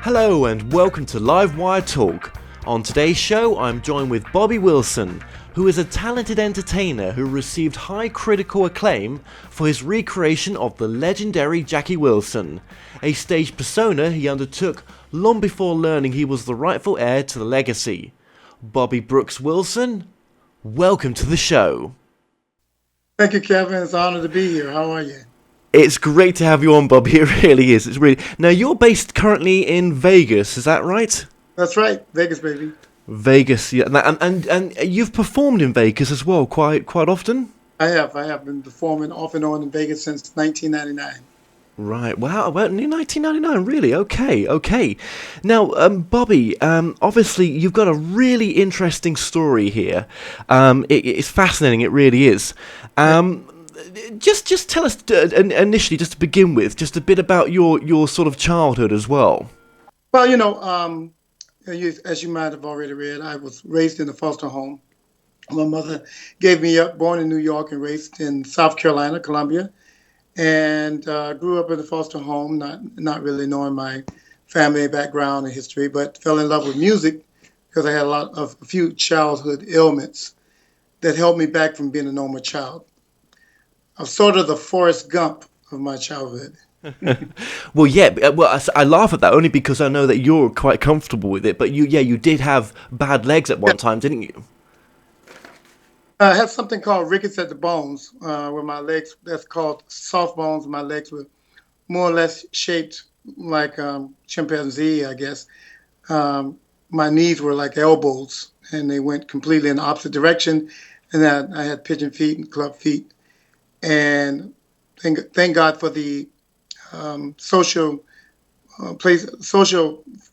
Hello and welcome to Livewire Talk. On today's show, I'm joined with Bobby Wilson, who is a talented entertainer who received high critical acclaim for his recreation of the legendary Jackie Wilson, a stage persona he undertook long before learning he was the rightful heir to the legacy. Bobby Brooks Wilson, welcome to the show. Thank you, Kevin. It's an honor to be here. How are you? It's great to have you on, Bobby. It really is. It's really. Now, you're based currently in Vegas, is that right? That's right, Vegas, baby. Vegas, yeah, and you've performed in Vegas as well, quite often. I have been performing off and on in Vegas since 1999. Right. Wow. Well, 1999. Really? Okay. Now, Bobby, obviously you've got a really interesting story here. It's fascinating. It really is. Just tell us initially, just to begin with, just a bit about your sort of childhood as well. Well, as you might have already read, I was raised in a foster home. My mother gave me up, born in New York and raised in South Carolina, Columbia, and grew up in a foster home, not really knowing my family background and history, but fell in love with music because I had a few childhood ailments that held me back from being a normal child. I'm sort of the Forrest Gump of my childhood. Well, yeah. Well, I laugh at that only because I know that you're quite comfortable with it. But you did have bad legs at one time, didn't you? I have something called rickets at the bones, where my legs, that's called soft bones. My legs were more or less shaped like chimpanzee, I guess. My knees were like elbows, and they went completely in the opposite direction. And then I had pigeon feet and club feet. And thank God for the social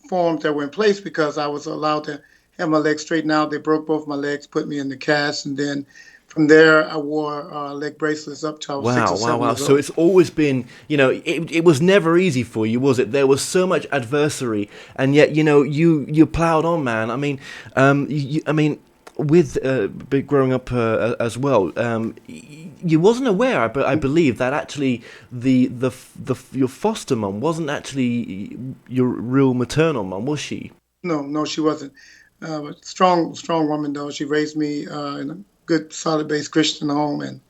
forms that were in place, because I was allowed to have my legs straightened out. They broke both my legs, put me in the cast, and then from there I wore leg bracelets up till I was 6 or 7 years old. So it's always been, it was never easy for you, was it? There was so much adversary, and yet, you plowed on, man. I mean, with growing up as well, you wasn't aware, I believe, that actually your foster mum wasn't actually your real maternal mum, was she? No, she wasn't. Strong woman though. She raised me in a good, solid base Christian home, and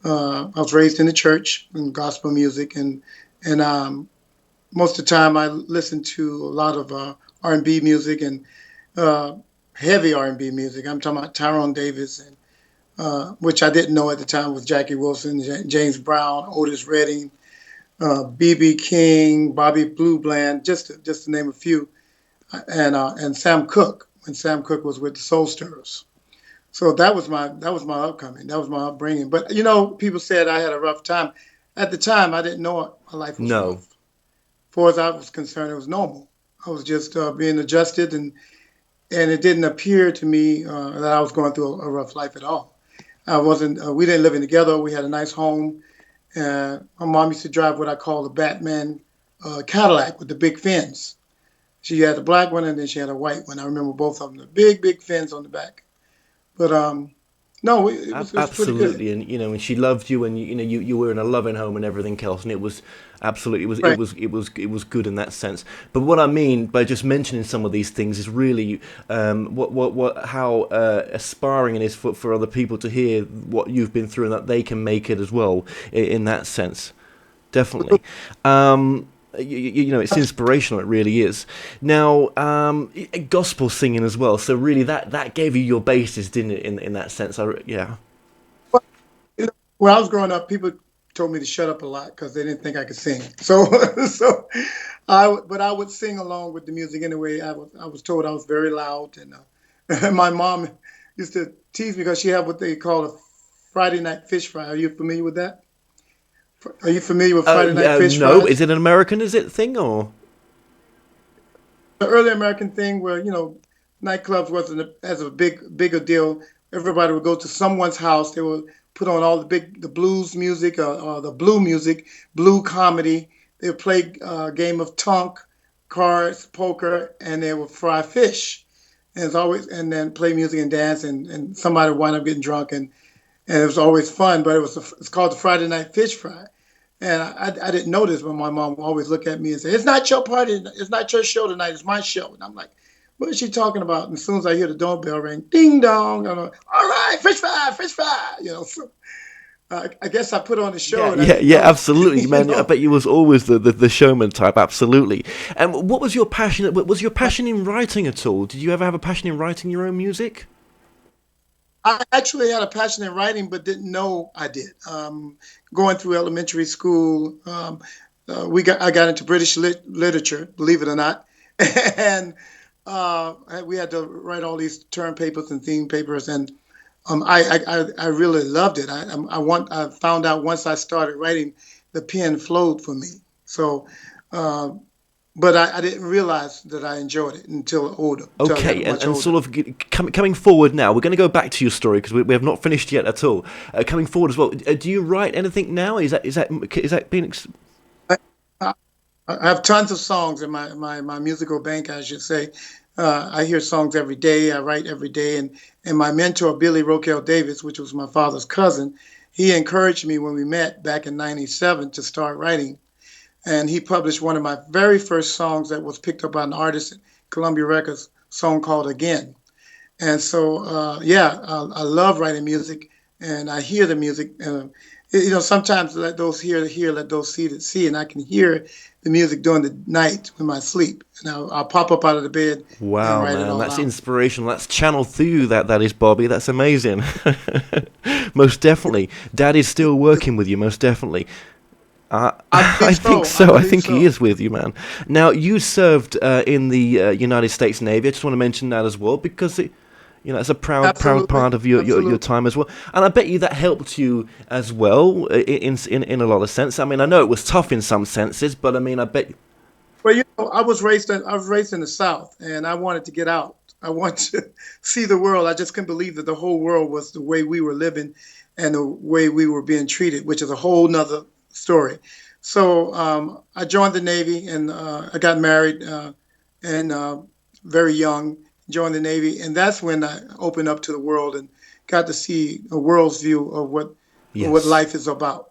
I was raised in the church and gospel music, and most of the time I listened to a lot of R&B music and heavy R&B music. I'm talking about Tyrone Davis, and which I didn't know at the time was Jackie Wilson, James Brown, Otis Redding, B.B. King, Bobby Blue Bland, just to name a few, and Sam Cooke, when Sam Cooke was with the Soul Stirrers. So that was my upcoming. That was my upbringing. But people said I had a rough time. At the time, I didn't know my life was rough. As far as I was concerned, it was normal. I was just being adjusted, and it didn't appear to me that I was going through a rough life at all. I wasn't. We didn't live in together. We had a nice home. My mom used to drive what I call the Batman Cadillac with the big fins. She had a black one, and then she had a white one. I remember both of them, the big fins on the back. But no, it was absolutely, pretty good. And she loved you, and you were in a loving home and everything else, and it was absolutely Right. it was good in that sense. But what I mean by just mentioning some of these things is really how aspiring it is for other people to hear what you've been through, and that they can make it as well in that sense. Definitely. It's inspirational. It really is. Now, gospel singing as well. So really, that gave you your basis, didn't it? In that sense, yeah. Well, when I was growing up, people told me to shut up a lot because they didn't think I could sing. So, but I would sing along with the music anyway. I was told I was very loud, and my mom used to tease me because she had what they call a Friday night fish fry. Are you familiar with that? Are you familiar with Friday night fish No, fries? is it an American thing or? The early American thing where nightclubs wasn't as a bigger deal. Everybody would go to someone's house. They would put on all the blues music, or the blue music, blue comedy. They would play a game of tonk, cards, poker, and they would fry fish. And it's always, and then play music and dance, and somebody would wind up getting drunk, and it was always fun. But it's called the Friday night fish fry. And I didn't notice, but my mom would always look at me and say, "It's not your party. It's not your show tonight. It's my show." And I'm like, "What is she talking about?" And as soon as I hear the doorbell ring, ding dong, I'm like, "All right, fish fry, fish fry." So I guess I put on the show Yeah, and I yeah, didn't yeah, know. absolutely, you man. I know, bet you was always the showman type, absolutely. And what was your passion? Was your passion in writing at all? Did you ever have a passion in writing your own music? I actually had a passion in writing, but didn't know I did. Going through elementary school, I got into British literature, believe it or not, and we had to write all these term papers and theme papers, and I really loved it. I found out once I started writing, the pen flowed for me. So, uh, but I didn't realize that I enjoyed it until I got Okay, much and sort older. of coming forward now, we're going to go back to your story because we have not finished yet at all. Coming forward as well, do you write anything now? Is that being I, I have tons of songs in my musical bank, I should say. I hear songs every day. I write every day, and my mentor Billy Roquel Davis, which was my father's cousin, he encouraged me when we met back in '97 to start writing, and he published one of my very first songs that was picked up by an artist at Columbia Records, a song called "Again." And so, yeah, I love writing music, and I hear the music. Sometimes let those hear, let those see that see, and I can hear the music during the night when I sleep, and I'll pop up out of the bed and Wow, write it man, all that's out. inspirational. That's channeled through you. That is, Bobby. That's amazing. Most definitely, Dad is still working with you. Most definitely. I I believe think so. I so. I believe think he so. is with you, man. Now, you served in the United States Navy. I just want to mention that as well because it's a proud Absolutely, part of your absolutely. time as well. And I bet you that helped you as well in a lot of sense. I mean, I know it was tough in some senses, but I mean, I bet. Well, I was raised in the South, and I wanted to get out. I wanted to see the world. I just couldn't believe that the whole world was the way we were living, and the way we were being treated, which is a whole nother story. So I joined the Navy, and I got married, and very young, joined the Navy, and that's when I opened up to the world and got to see a world's view of what Yes. life is about.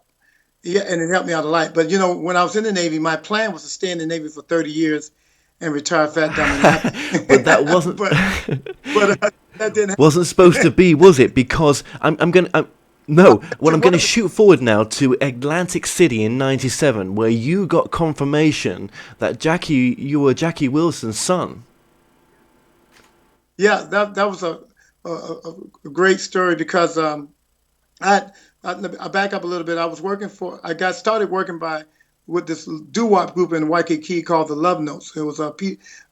Yeah, and it helped me out a lot. But when I was in the Navy, my plan was to stay in the Navy for 30 years and retire fat, dumb, and happy. But that wasn't but that didn't wasn't supposed to happen. be, was it? Because no, well, It I'm going to was. shoot forward now to Atlantic City in '97, where you got confirmation that you were Jackie Wilson's son. Yeah, that was a great story because I, I back up a little bit. I got started working with this doo-wop group in Waikiki called the Love Notes. It was a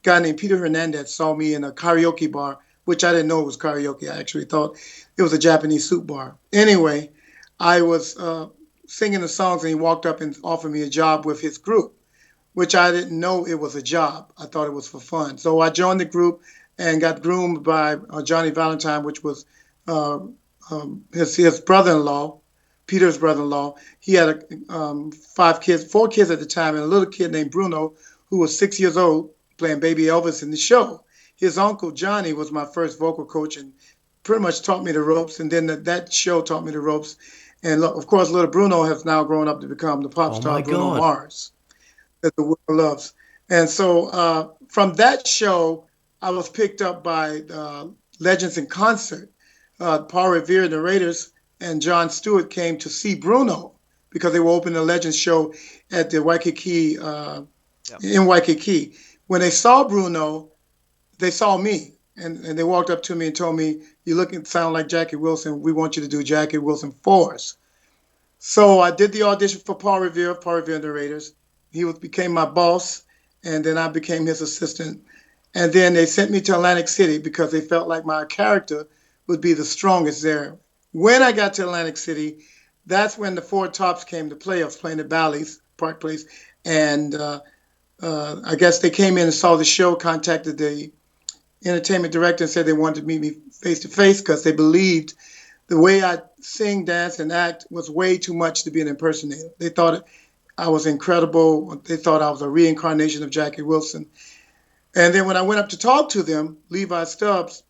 guy named Peter Hernandez saw me in a karaoke bar, which I didn't know it was karaoke. I actually thought it was a Japanese soup bar. Anyway, I was singing the songs, and he walked up and offered me a job with his group, which I didn't know it was a job. I thought it was for fun. So I joined the group and got groomed by Johnny Valentine, which was uh, his brother-in-law, Peter's brother-in-law. He had four kids at the time, and a little kid named Bruno, who was 6 years old, playing Baby Elvis in the show. His uncle Johnny was my first vocal coach and pretty much taught me the ropes. And then that show taught me the ropes. And of course, little Bruno has now grown up to become the pop Oh star my Bruno God! Mars that the world loves. And so from that show, I was picked up by Legends in Concert. Paul Revere and the Raiders and John Stewart came to see Bruno because they were opening a Legends show at the Waikiki Yep. in Waikiki. When they saw Bruno, they saw me, and they walked up to me and told me, "You look and sound like Jackie Wilson. We want you to do Jackie Wilson for us." So I did the audition for Paul Revere and the Raiders. Became my boss, and then I became his assistant. And then they sent me to Atlantic City because they felt like my character would be the strongest there. When I got to Atlantic City, that's when the Four Tops came to play. I was playing at Bally's Park Place, and I guess they came in and saw the show, contacted the entertainment director, and said they wanted to meet me face to face because they believed the way I sing, dance, and act was way too much to be an impersonator. They thought I was incredible. They thought I was a reincarnation of Jackie Wilson. And then when I went up to talk to them, Levi Stubbs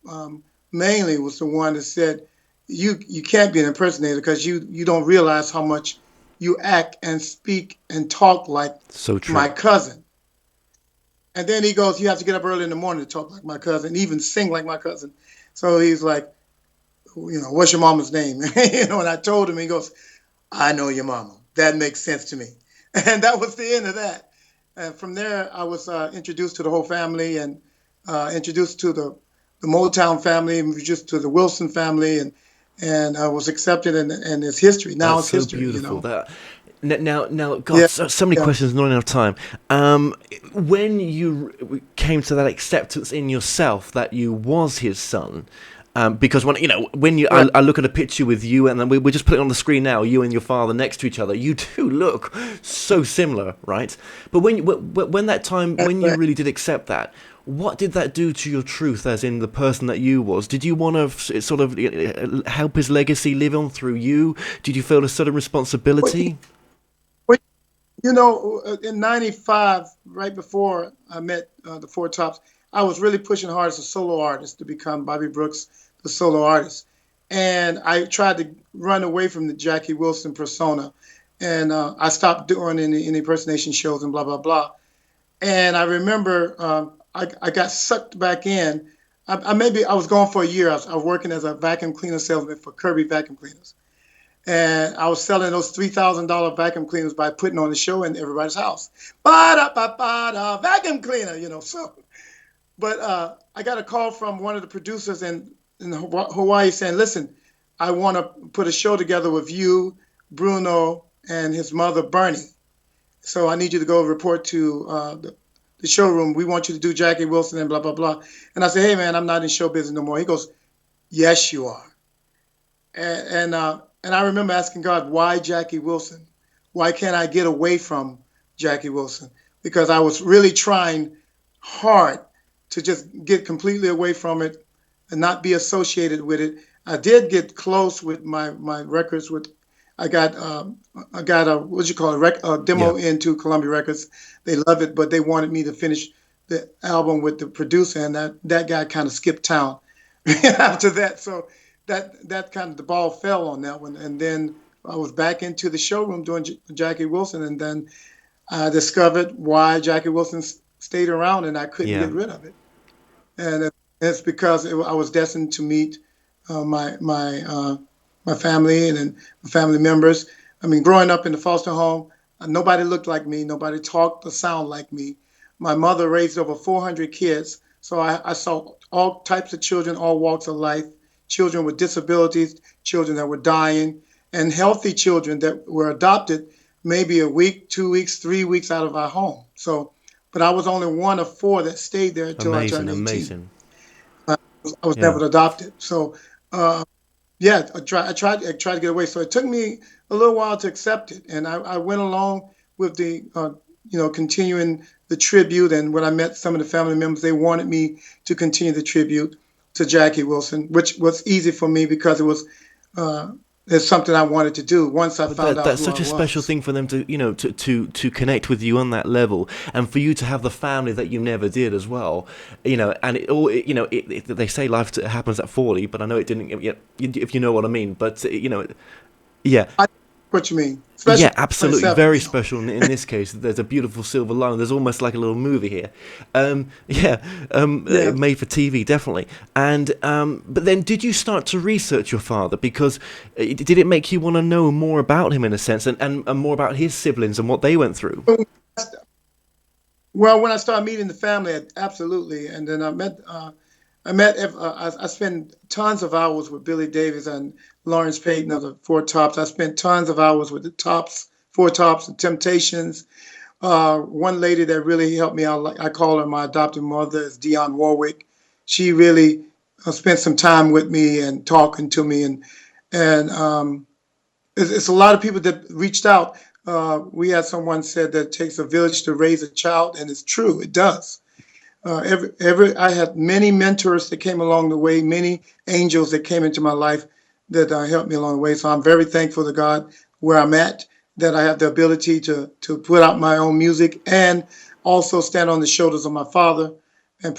mainly was the one that said, "You can't be an impersonator because you don't realize how much you act and speak and talk like So my true. cousin. And then he goes, you have to get up early in the morning to talk like my cousin, even sing like my cousin. So he's like, what's your mama's name? And I told him, he goes, I know your mama. That makes sense to me. And that was the end of that. And from there, I was introduced to the whole family and introduced to the Motown family, introduced to the Wilson family, and I was accepted, and it's history. Now That's it's so history, beautiful. That now, Yeah, God, so many yeah. questions, not enough time. When you came to that acceptance in yourself that you was his son, because when Right. I look at a picture with you, and then we just put it on the screen now, you and your father next to each other, you do look so similar, right? But when that time, That's when you right. really did accept that, what did that do to your truth, as in the person that you was? Did you want to sort of help his legacy live on through you? Did you feel a certain Well, responsibility? well, in '95, right before I met the Four Tops, I was really pushing hard as a solo artist to become Bobby Brooks, the solo artist. And I tried to run away from the Jackie Wilson persona. And I stopped doing any impersonation shows and blah, blah, blah. And I remember I got sucked back in. Maybe I was gone for a year. I was working as a vacuum cleaner salesman for Kirby Vacuum Cleaners. And I was selling those $3,000 vacuum cleaners by putting on the show in everybody's house. Ba-da-ba-ba-da, vacuum cleaner. So, but I got a call from one of the producers in Hawaii saying, listen, I want to put a show together with you, Bruno, and his mother, Bernie. So I need you to go report to the showroom. We want you to do Jackie Wilson and blah, blah, blah. And I said, hey, man, I'm not in show business no more. He goes, yes, you are. And I remember asking God, why Jackie Wilson? Why can't I get away from Jackie Wilson? Because I was really trying hard to just get completely away from it and not be associated with it. I did get close with my records. With I got a what you call a Yeah, demo into Columbia Records. They love it, but they wanted me to finish the album with the producer, and that guy kind of skipped town after that. So that kind of the ball fell on that one, and then I was back into the showroom doing Jackie Wilson, and then I discovered why Jackie Wilson stayed around, and I couldn't yeah, get rid of it. And it's because I was destined to meet my family and my family members. I mean, growing up in the foster home, nobody looked like me, nobody talked or sound like me. My mother raised over 400 kids, so I saw all types of children, all walks of life, children with disabilities, children that were dying, and healthy children that were adopted maybe a week, 2 weeks, 3 weeks out of our home. So, but I was only one of four that stayed there until I amazing, turned 18. amazing. I was Yeah, never adopted. So, yeah, I tried to get away. So it took me a little while to accept it, and I went along with the continuing the tribute. And when I met some of the family members, they wanted me to continue the tribute to Jackie Wilson, which was easy for me because uh, it's something I wanted to do once I but found out that's who I such a special was. thing for them to to connect with you on that level, and for you to have the family that you never did as well. And it all they say life happens at 40, but I know it didn't. If you know what I mean, but yeah. I what you mean, especially Yeah, absolutely. 27. Very special in this case. There's a beautiful silver line. There's almost like a little movie here. Yeah, Yeah. made for TV, definitely. And but then, did you start to research your father? Because did it make you want to know more about him in a sense, and more about his siblings and what they went through? Well, when I started meeting the family, absolutely, and then I spent tons of hours with Billy Davis and Lawrence Payton of the Four Tops. I spent tons of hours with the Tops, Four Tops, and Temptations. One lady that really helped me out, like I call her my adopted mother, is Dionne Warwick. She really spent some time with me and talking to me, and it's a lot of people that reached out. We had someone said that it takes a village to raise a child, and it's true, it does. I had many mentors that came along the way, many angels that came into my life that helped me along the way. So I'm very thankful to God where I'm at, that I have the ability to put out my own music and also stand on the shoulders of my father and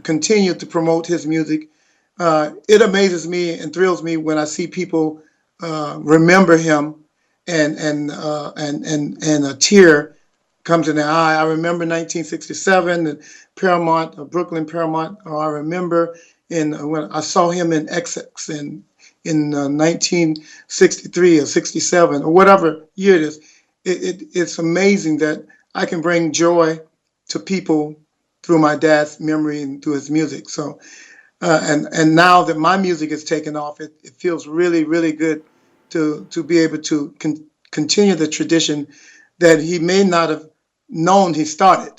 continue to promote his music. It amazes me and thrills me when I see people remember him and a tear comes in their eye. I remember 1967 and Paramount, Brooklyn Paramount. I remember when I saw him in XX in 1963 or 67 or whatever year it is. It's amazing that I can bring joy to people through my dad's memory and through his music. So, and now that my music is taken off, it feels really, really good to be able to continue the tradition that he may not have known he started.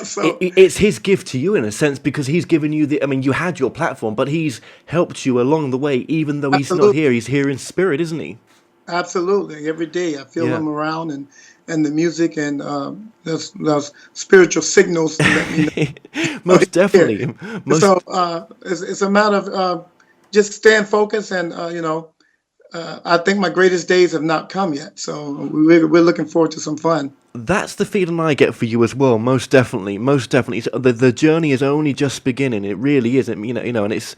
So It's his gift to you in a sense, because he's given you I mean, you had your platform, but he's helped you along the way. Even though he's not absolutely, here, he's here in spirit, isn't he? absolutely. Every day I feel Yeah. him around, and the music, and those spiritual signals to let me know Most he's here. definitely. Most So it's a matter of just staying focused, and I think my greatest days have not come yet. So we're looking forward to some fun. That's the feeling I get for you as well. Most definitely, most definitely. So the journey is only just beginning. It really is. And it's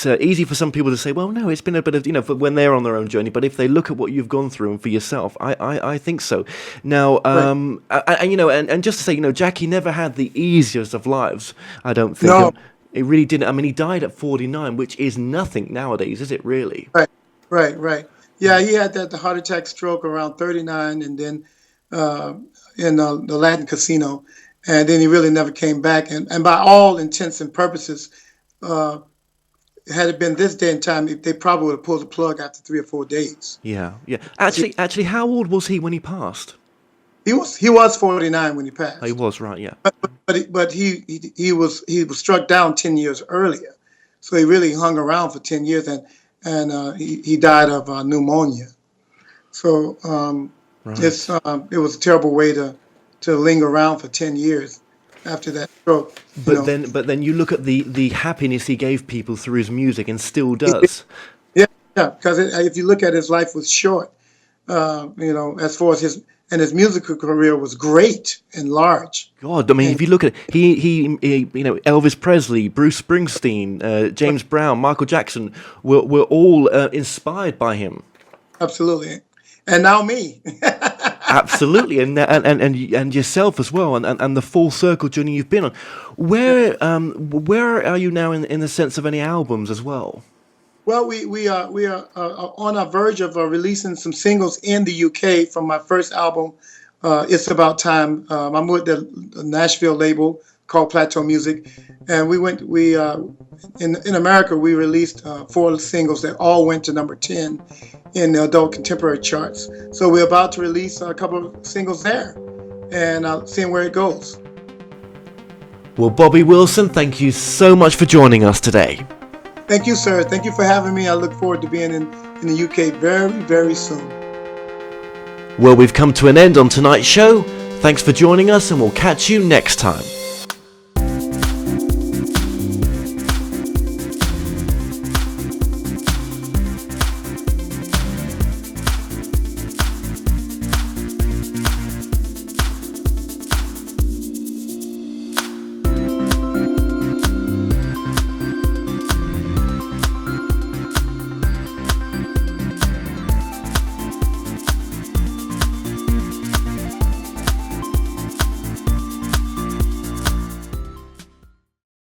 easy for some people to say, well, no, it's been a bit of for when they're on their own journey. But if they look at what you've gone through and for yourself, I think so. Now, Right. and just to say, Jackie never had the easiest of lives. I don't think. No. It really didn't. I mean, he died at 49, which is nothing nowadays, is it really? Right. Right. Right. Yeah, he had the heart attack stroke around 39, and then uh, in the Latin casino, and then he really never came back. And by all intents and purposes, uh, had it been this day and time, they probably would have pulled the plug after 3 or 4 days. Yeah, yeah. He, Actually, how old was he when he passed? he was 49 when he Oh, he passed, was right. Yeah. but he was struck down 10 years earlier, so he really hung around for 10 years, and he died of pneumonia. So Right. it was a terrible way to linger around for 10 years after that stroke. You But know, then you look at the happiness he gave people through his music and still does. yeah, yeah. Because if you look at his life was short. As far as his musical career was great and large. God, I mean, And if you look at it, he Elvis Presley, Bruce Springsteen, James Brown, Michael Jackson were all inspired by him. absolutely. And now me. Absolutely, and yourself as well, and the full circle journey you've been on. Where are you now in the sense of any albums as well? Well, we are on a verge of releasing some singles in the UK from my first album. It's About Time. I'm with the Nashville label called Plateau Music, and we in America we released 4 singles that all went to number 10 in the adult contemporary charts. So we're about to release a couple of singles there, and seeing where it goes. Well, Bobby Wilson, thank you so much for joining us today. Thank you, sir. Thank you for having me. I look forward to being in the UK very, very soon. Well, we've come to an end on tonight's show. Thanks for joining us, and we'll catch you next time.